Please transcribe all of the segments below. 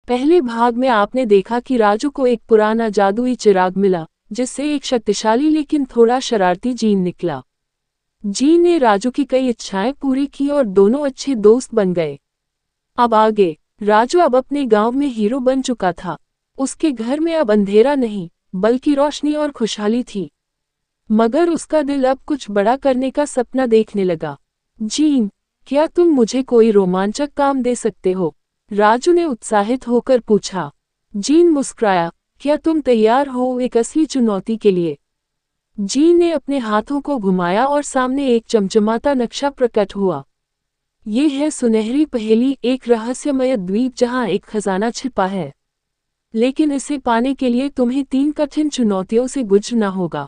पहले भाग में आपने देखा कि राजू को एक पुराना जादुई चिराग मिला, जिससे एक शक्तिशाली लेकिन थोड़ा शरारती जीन निकला। जीन ने राजू की कई इच्छाएं पूरी की और दोनों अच्छे दोस्त बन गए। अब आगे, राजू अब अपने गांव में हीरो बन चुका था। उसके घर में अब अंधेरा नहीं, बल्कि रोशनी और खुशहाली थी। मगर उसका दिल अब कुछ बड़ा करने का सपना देखने लगा। जीन, क्या तुम मुझे कोई रोमांचक काम दे सकते हो? राजू ने उत्साहित होकर पूछा। जीन मुस्कुराया, क्या तुम तैयार हो एक असली चुनौती के लिए? जीन ने अपने हाथों को घुमाया और सामने एक चमचमाता नक्शा प्रकट हुआ। ये है सुनहरी पहेली, एक रहस्यमय द्वीप जहां एक खजाना छिपा है। लेकिन इसे पाने के लिए तुम्हें 3 कठिन चुनौतियों से गुजरना होगा।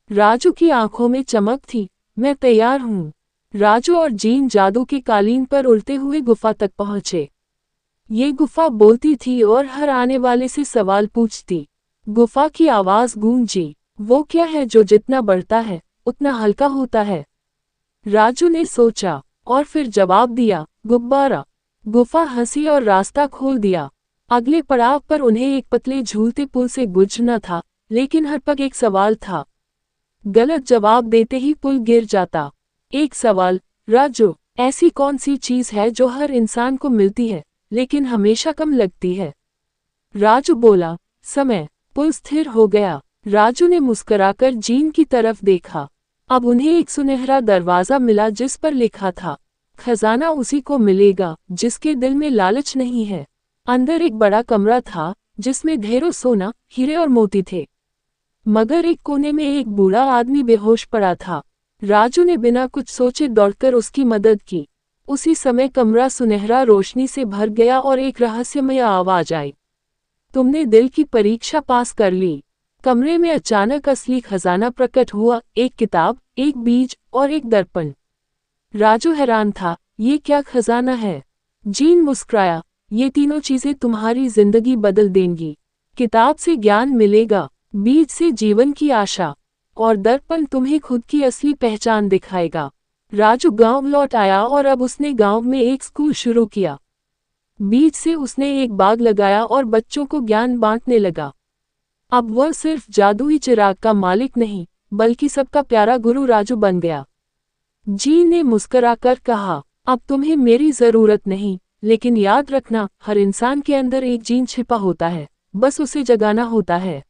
राजू की आंखों में चमक थी। मैं तैयार हूँ। राजू और जीन जादू के कालीन पर उड़ते हुए गुफा तक पहुंचे। ये गुफा बोलती थी और हर आने वाले से सवाल पूछती। गुफा की आवाज गूंजी, वो क्या है जो जितना बढ़ता है उतना हल्का होता है? राजू ने सोचा और फिर जवाब दिया, गुब्बारा। गुफा हंसी और रास्ता खोल दिया। अगले पड़ाव पर उन्हें एक पतले झूलते पुल से गुजरना था, लेकिन हर पग एक सवाल था। गलत जवाब देते ही पुल गिर जाता। एक सवाल, राजू, ऐसी कौन सी चीज है जो हर इंसान को मिलती है लेकिन हमेशा कम लगती है? राजू बोला, समय। पुल स्थिर हो गया। राजू ने मुस्कुराकर जीन की तरफ देखा। अब उन्हें एक सुनहरा दरवाजा मिला जिस पर लिखा था, खजाना उसी को मिलेगा जिसके दिल में लालच नहीं है। अंदर एक बड़ा कमरा था जिसमें ढेरों सोना, हीरे और मोती थे। मगर एक कोने में एक बूढ़ा आदमी बेहोश पड़ा था। राजू ने बिना कुछ सोचे दौड़कर उसकी मदद की। उसी समय कमरा सुनहरा रोशनी से भर गया और एक रहस्यमय आवाज आई, तुमने दिल की परीक्षा पास कर ली। कमरे में अचानक असली खजाना प्रकट हुआ, एक किताब, एक बीज और एक दर्पण। राजू हैरान था, ये क्या खजाना है? जीन मुस्कुराया, ये तीनों चीजें तुम्हारी जिंदगी बदल देंगी। किताब से ज्ञान मिलेगा, बीज से जीवन की आशा, और दर्पण तुम्हें खुद की असली पहचान दिखाएगा। राजू गांव लौट आया और अब उसने गांव में एक स्कूल शुरू किया। बीज से उसने एक बाग लगाया और बच्चों को ज्ञान बांटने लगा। अब वह सिर्फ जादुई चिराग का मालिक नहीं, बल्कि सबका प्यारा गुरु राजू बन गया। जीन ने मुस्कुराकर कहा, अब तुम्हें मेरी जरूरत नहीं, लेकिन याद रखना, हर इंसान के अंदर एक जीन छिपा होता है, बस उसे जगाना होता है।